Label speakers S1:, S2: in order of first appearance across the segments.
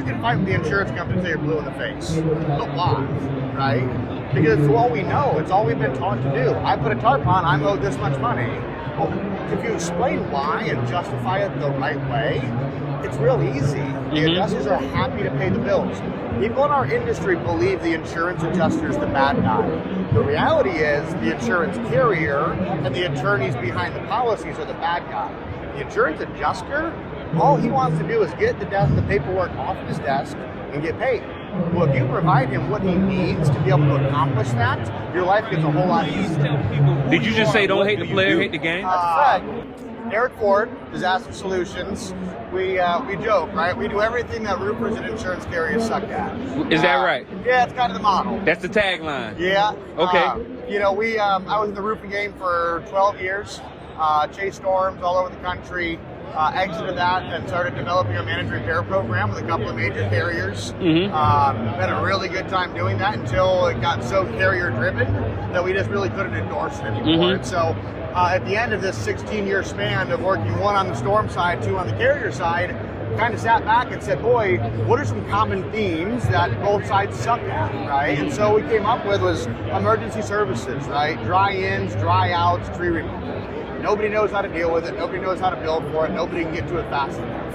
S1: can fight with the insurance company until you're blue in the face. But why, right? Because it's all we know. It's all we've been taught to do. I put a tarp on, I'm owed this much money. Well, if you explain why and justify it the right way, it's real easy. The adjusters are happy to pay the bills. People in our industry believe the insurance adjuster is the bad guy. The reality is the insurance carrier and the attorneys behind the policies are the bad guy. The insurance adjuster, all he wants to do is get the paperwork off his desk and get paid. Well, if you provide him what he needs to be able to accomplish that, your life gets a whole lot easier.
S2: Did you just say don't hate the player, hate the game?
S1: That's right. Eric Ford, Disaster Solutions. We joke, right? We do everything that roofers and insurance carriers suck at.
S2: Is that right?
S1: Yeah, it's kind of the model.
S2: That's the tagline.
S1: Yeah.
S2: Okay.
S1: You know, I was in the roofing game for 12 years. Chased storms all over the country. Exited that and started developing a managed repair program with a couple of major carriers. Had a really good time doing that until it got so carrier driven that we just really couldn't endorse it anymore. And so at the end of this 16-year span of working one on the storm side, two on the carrier side, kind of sat back and said, boy, what are some common themes that both sides suck at, right? And so what we came up with was emergency services, right? Dry ins, dry outs, tree removal. Nobody knows how to deal with it. Nobody knows how to build for it. Nobody can get to it fast enough.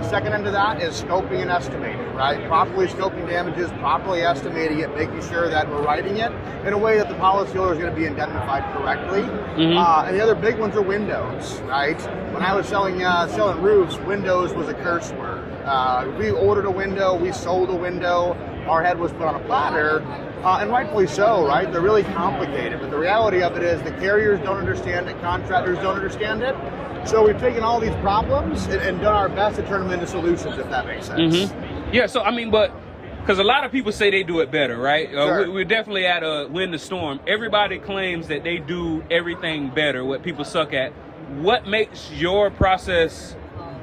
S1: Second end of that is scoping and estimating, right? Properly scoping damages, properly estimating it, making sure that we're writing it in a way that the policyholder is going to be indemnified correctly. And the other big ones are windows, right? When I was selling roofs, windows was a curse word. We ordered a window, we sold a window, our head was put on a platter. And rightfully so, right? They're really complicated, but the reality of it is the carriers don't understand it, contractors don't understand it. So we've taken all these problems and done our best to turn them into solutions, if that makes sense.
S2: Yeah, so I mean, but because a lot of people say they do it better, right?
S1: Sure.
S2: We're definitely at a win the storm. Everybody claims that they do everything better, what people suck at. What makes your process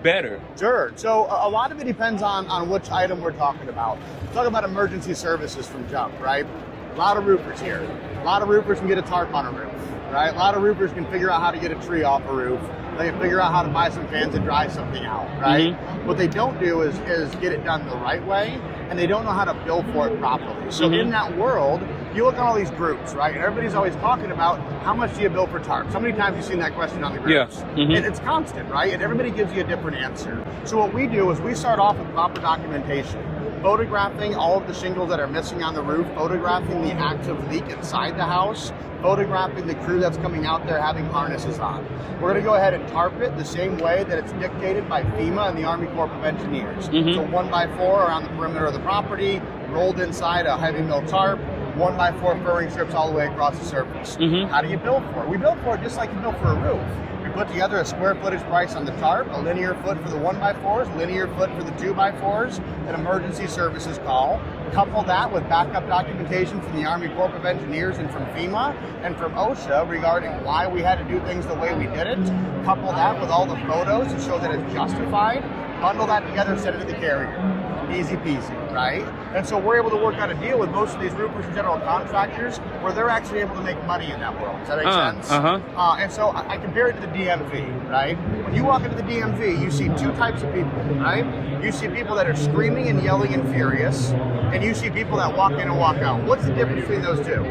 S2: better?
S1: Sure. So a lot of it depends on which item we're talking about. Talk about emergency services from jump, right? A lot of roofers here. A lot of roofers can get a tarp on a roof, right? A lot of roofers can figure out how to get a tree off a roof. They can figure out how to buy some fans and dry something out, right? What they don't do is get it done the right way, and they don't know how to bill for it properly. So in that world, you look at all these groups, right? And everybody's always talking about how much do you bill for tarps? How many times have you seen that question on the groups? And it's constant, right? And everybody gives you a different answer. So what we do is we start off with proper documentation. Photographing all of the shingles that are missing on the roof, photographing the active leak inside the house, photographing the crew that's coming out there having harnesses on. We're going to go ahead and tarp it the same way that it's dictated by FEMA and the Army Corps of Engineers. So 1x4 around the perimeter of the property, rolled inside a heavy mill tarp, 1x4 furring strips all the way across the surface. How do you build for it? We build for it just like you build for a roof. We put together a square footage price on the tarp, a linear foot for the 1x4s, linear foot for the 2x4s, an emergency services call. Couple that with backup documentation from the Army Corps of Engineers and from FEMA and from OSHA regarding why we had to do things the way we did it. Couple that with all the photos to show that it's justified. Bundle that together, send it to the carrier. Easy peasy, right? And so we're able to work out a deal with most of these roofers and general contractors where they're actually able to make money in that world. Does that make sense? And so I compare it to the DMV, right? When you walk into the DMV, you see two types of people, right? You see people that are screaming and yelling and furious, and you see people that walk in and walk out. What's the difference between those two?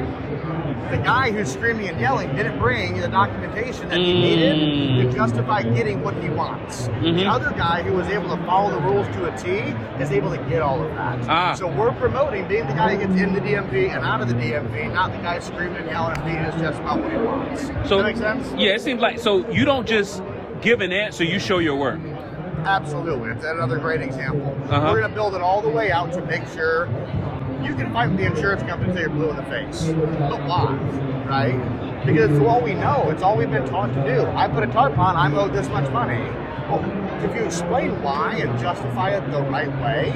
S1: The guy who's screaming and yelling didn't bring the documentation that he needed to justify getting what he wants. The other guy who was able to follow the rules to a T is able to get all of that. So we're promoting being the guy who gets in the DMV and out of the DMV, not the guy screaming and yelling and beating his chest about what he wants. So, does that make sense?
S2: Yeah, it seems like, so you don't just give an answer, you show your work.
S1: Absolutely. It's another great example. We're going to build it all the way out to make sure you can fight with the insurance company until you're blue in the face. But why, right? Because it's all we know. It's all we've been taught to do. I put a tarp on, I'm owed this much money. Well, if you explain why and justify it the right way,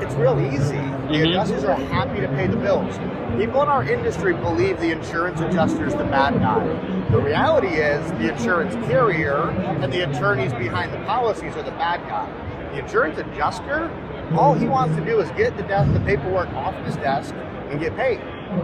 S1: it's real easy. The adjusters are happy to pay the bills. People in our industry believe the insurance adjuster is the bad guy. The reality is the insurance carrier and the attorneys behind the policies are the bad guy. The insurance adjuster, all he wants to do is get the paperwork off his desk and get paid.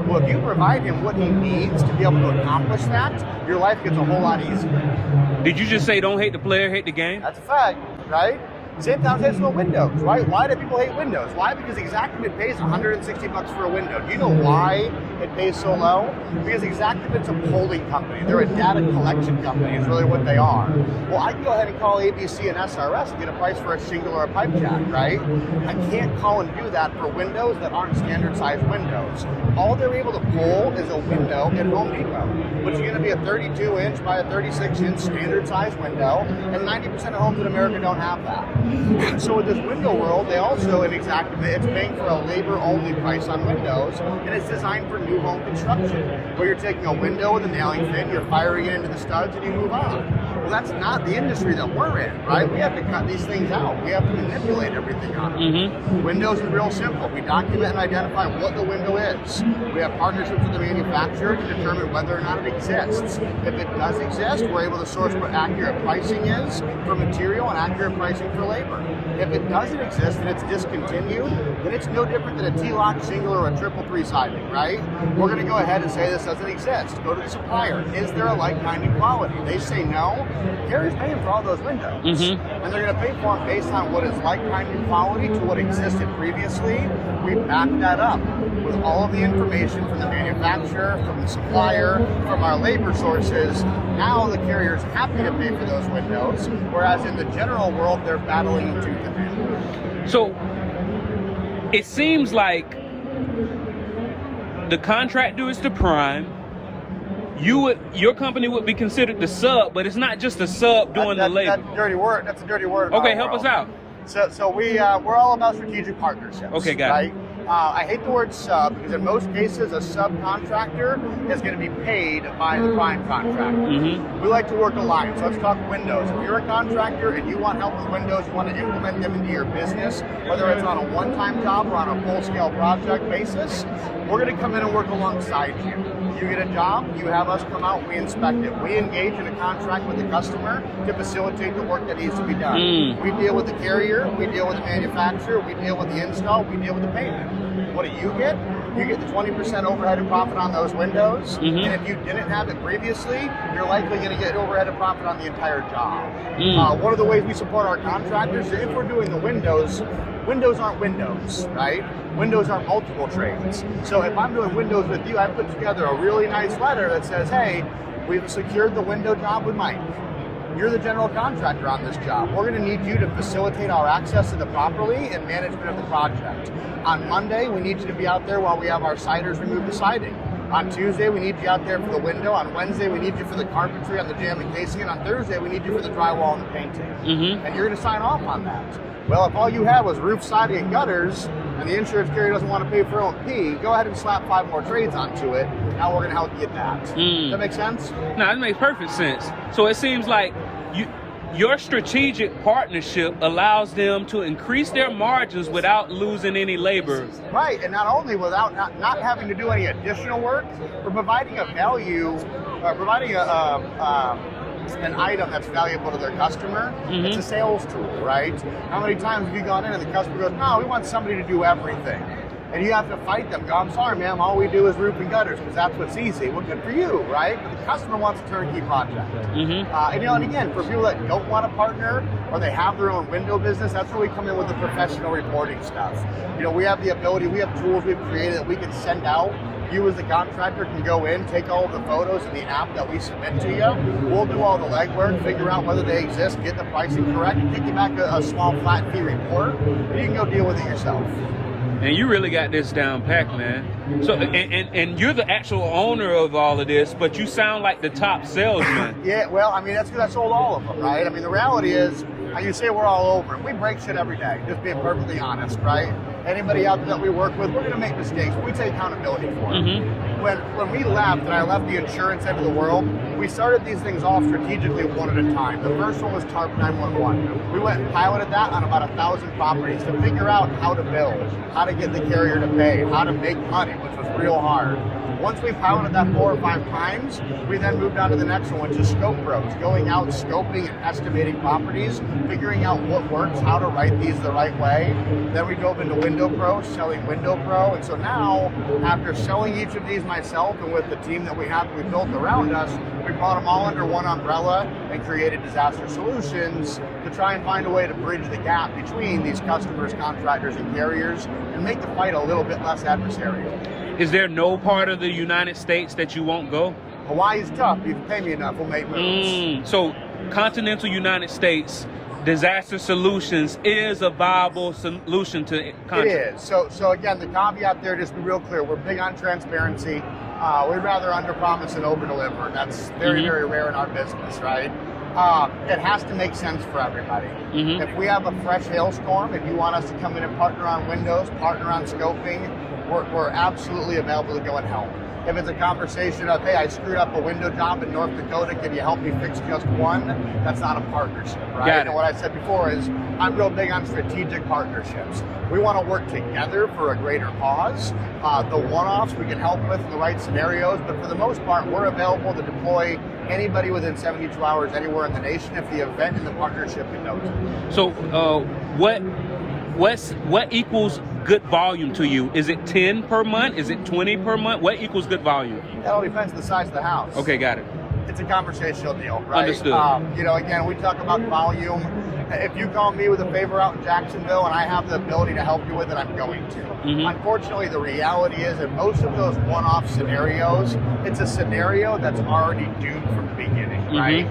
S1: Well, if you provide him what he needs to be able to accomplish that, your life gets a whole lot easier.
S2: Did you just say don't hate the player, hate the game?
S1: That's a fact, right? Same conversation with windows, right? Why do people hate windows? Why? Because Exactiment pays $160 for a window. Do you know why it pays so low? Because Exactiment's a polling company. They're a data collection company is really what they are. Well, I can go ahead and call ABC and SRS and get a price for a shingle or a pipe jack, right? I can't call and do that for windows that aren't standard size windows. All they're able to pull is a window at Home Depot, which is going to be a 32-inch by a 36-inch standard size window, and 90% of homes in America don't have that. So with this window world, they also, in Exactiment, it's paying for a labor-only price on windows, and it's designed for new home construction, where you're taking a window with a nailing fin, you're firing it into the studs, and you move on. Well, that's not the industry that we're in, right? We have to cut these things out. We have to manipulate everything on them. Windows is real simple. We document and identify what the window is. We have partnerships with the manufacturer to determine whether or not it exists. If it does exist, we're able to source what accurate pricing is for material and accurate pricing for labor. If it doesn't exist and it's discontinued, then it's no different than a T-lock shingle or a 333 siding, right? We're going to go ahead and say this doesn't exist. Go to the supplier. Is there a like kind and quality? They say no. Carrier's paying for all those windows. And they're going to pay for them based on what is like kind and quality to what existed previously. We back that up with all of the information from the manufacturer, from the supplier, from our labor sources. Now the carrier's happy to pay for those windows, whereas in the general world, they're battling tooth and nail.
S2: So it seems like the contractor is the prime. Your company would be considered the sub, but it's not just the sub doing the labor.
S1: That's a dirty word. That's a dirty word.
S2: Okay, help us out.
S1: So we're all about strategic partnerships.
S2: Okay, got
S1: right? I hate the word sub because in most cases a subcontractor is going to be paid by the prime contractor. We like to work aligned. So let's talk windows. If you're a contractor and you want help with windows, you want to implement them into your business, whether it's on a one-time job or on a full-scale project basis, we're going to come in and work alongside you. You get a job, you have us come out, we inspect it. We engage in a contract with the customer to facilitate the work that needs to be done. We deal with the carrier, we deal with the manufacturer, we deal with the install, we deal with the payment. What do you get? You get the 20% overhead and profit on those windows. And if you didn't have it previously, you're likely going to get overhead and profit on the entire job. One of the ways we support our contractors, if we're doing the windows aren't windows, right? Windows are multiple trades. So if I'm doing windows with you, I put together a really nice letter that says, hey, we've secured the window job with Mike. You're the general contractor on this job. We're going to need you to facilitate our access to the property and management of the project. On Monday, we need you to be out there while we have our siders remove the siding. On Tuesday, we need you out there for the window. On Wednesday, we need you for the carpentry on the jam and casing. And on Thursday, we need you for the drywall and the painting. And you're going to sign off on that. Well, if all you had was roof, siding, and gutters, and the insurance carrier doesn't want to pay for O&P, go ahead and slap 5 more trades onto it. Now we're going to help you get that. Does that make sense?
S2: No, that makes perfect sense. So it seems like your strategic partnership allows them to increase their margins without losing any labor.
S1: Right, and not only without not having to do any additional work, we're providing a value, an item that's valuable to their customer. It's a sales tool, right? How many times have you gone in and the customer goes, no, we want somebody to do everything. And you have to fight them. Go, I'm sorry, ma'am, all we do is roof and gutters because that's what's easy. Well, good for you, right? But the customer wants a turnkey project. And again, for people that don't want to partner or they have their own window business, that's where we come in with the professional reporting stuff. We have the ability, we have tools we've created that we can send out. You as the contractor can go in, take all of the photos in the app that we submit to you. We'll do all the legwork, figure out whether they exist, get the pricing correct, and kick you back a small flat fee report, and you can go deal with it yourself.
S2: And you really got this down packed, man. So, and you're the actual owner of all of this, but you sound like the top salesman.
S1: Yeah, well, I mean, that's because I sold all of them, right? I mean, the reality is, you say we're all over it. We break shit every day, just being perfectly honest, right? Anybody out there that we work with, we're going to make mistakes. We take accountability for it. When we left, and I left the insurance end of the world, we started these things off strategically one at a time. The first one was TARP 911. We went and piloted that on about 1,000 properties to figure out how to build, how to get the carrier to pay, how to make money, which was real hard. Once we piloted that 4 or 5 times, we then moved on to the next one, which is scope pros, going out, scoping and estimating properties, figuring out what works, how to write these the right way. Then we dove into windows Window Pro, selling Window Pro. And so now, after selling each of these myself and with the team that we have, we built around us, we brought them all under one umbrella and created Disaster Solutions to try and find a way to bridge the gap between these customers, contractors, and carriers and make the fight a little bit less adversarial.
S2: Is there no part of the United States that you won't go?
S1: Hawaii's tough. If you pay me enough, we'll make moves.
S2: So continental United States, Disaster Solutions is a viable solution to contract.
S1: It is. So again, the caveat there, just to be real clear, we're big on transparency. We'd rather under-promise and over-deliver. That's very, very rare in our business, right? It has to make sense for everybody. If we have a fresh hailstorm and you want us to come in and partner on windows, partner on scoping, we're absolutely available to go and help. If it's a conversation of, hey, I screwed up a window job in North Dakota, can you help me fix just one? That's not a partnership, right?
S2: Got it.
S1: And what I said before is, I'm real big on strategic partnerships. We want to work together for a greater cause. The one-offs we can help with in the right scenarios, but for the most part, we're available to deploy anybody within 72 hours anywhere in the nation if the event and the partnership connotes it.
S2: So what equals good volume to you? Is it 10 per month? Is it 20 per month? What equals good volume?
S1: That all depends on the size of the house.
S2: Okay, got it.
S1: It's a conversational deal, right?
S2: Understood.
S1: Again, we talk about volume. If you call me with a favor out in Jacksonville and I have the ability to help you with it, I'm going to. Unfortunately, the reality is in most of those one-off scenarios, it's a scenario that's already doomed from the beginning, right?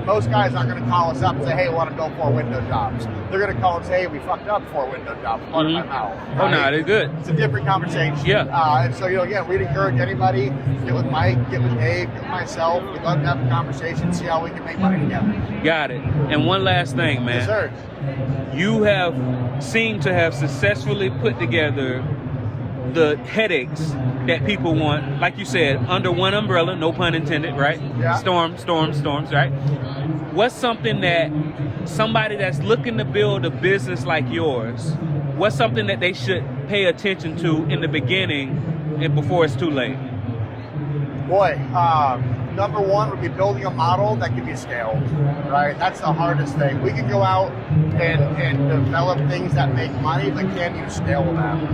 S1: Most guys aren't going to call us up and say, hey, I want to build 4 window jobs. They're going to call and say, hey, we fucked up 4 window jobs. Part of my mouth. Right?
S2: Oh, no, they're good.
S1: It's a different conversation.
S2: Yeah.
S1: And so, again, we'd encourage anybody, get with Mike, get with Dave, get with myself. We'd love to have a conversation, see how we can make money together.
S2: Got it. And one last thing, man.
S1: Yes, sir.
S2: You have seemed to have successfully put together the headaches that people want, like you said, under one umbrella, no pun intended, right?
S1: Yeah.
S2: Storms, right? What's something that somebody that's looking to build a business like yours, what's something that they should pay attention to in the beginning and before it's too late?
S1: Boy, number one would be building a model that can be scaled, right? That's the hardest thing. We can go out and develop things that make money, but can you scale them?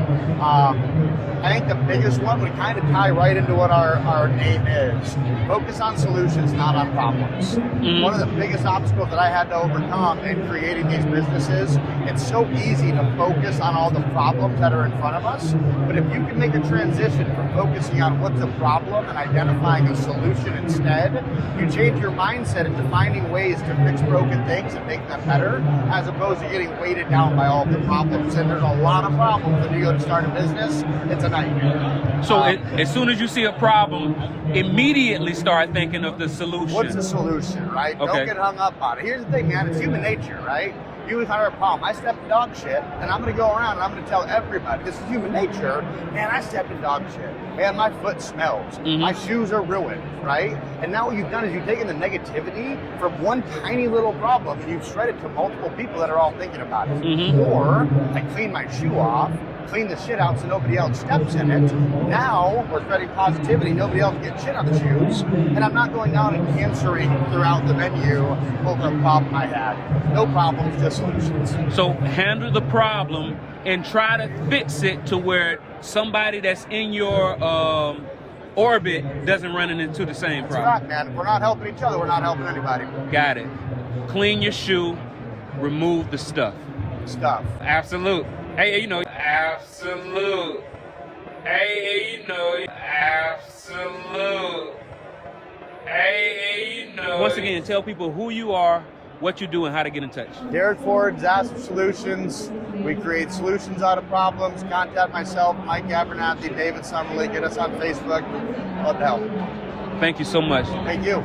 S1: I think the biggest one would kind of tie right into what our name is. Focus on solutions, not on problems. One of the biggest obstacles that I had to overcome in creating these businesses, it's so easy to focus on all the problems that are in front of us, but if you can make a transition from focusing on what's a problem and identifying a solution instead, you change your mindset into finding ways to fix broken things and make them better, as opposed to getting weighted down by all the problems. And there's a lot of problems when you go to start a business. It's a nightmare.
S2: So as soon as you see a problem, immediately start thinking of the solution.
S1: What's the solution, right?
S2: Okay.
S1: Don't get hung up on it. Here's the thing, man. It's human nature, right? You encounter a problem. I stepped in dog shit, and I'm going to go around and I'm going to tell everybody, this is human nature. Man, I stepped in dog shit. Man, my foot smells. My shoes are ruined, right? And now what you've done is you've taken the negativity from one tiny little problem and you've spread it to multiple people that are all thinking about it. Or I clean my shoe off, clean the shit out so nobody else steps in it. Now we're spreading positivity. Nobody else gets shit on the shoes. And I'm not going down and answering throughout the venue over a problem I had. No problems, just solutions.
S2: So handle the problem and try to fix it to where somebody that's in your orbit doesn't run into the same problem.
S1: That's right, man. If we're not helping each other, we're not helping anybody.
S2: Got it. Clean your shoe, remove the stuff. Absolute. Hey, you know. Absolute. Hey, you know. Absolute. Hey, you know. Once again, tell people who you are, what you do, and how to get in touch.
S1: Derek Ford, Disaster Solutions. We create solutions out of problems. Contact myself, Mike Abernathy, David Summerly. Get us on Facebook. Love to help.
S2: Thank you so much.
S1: Thank you.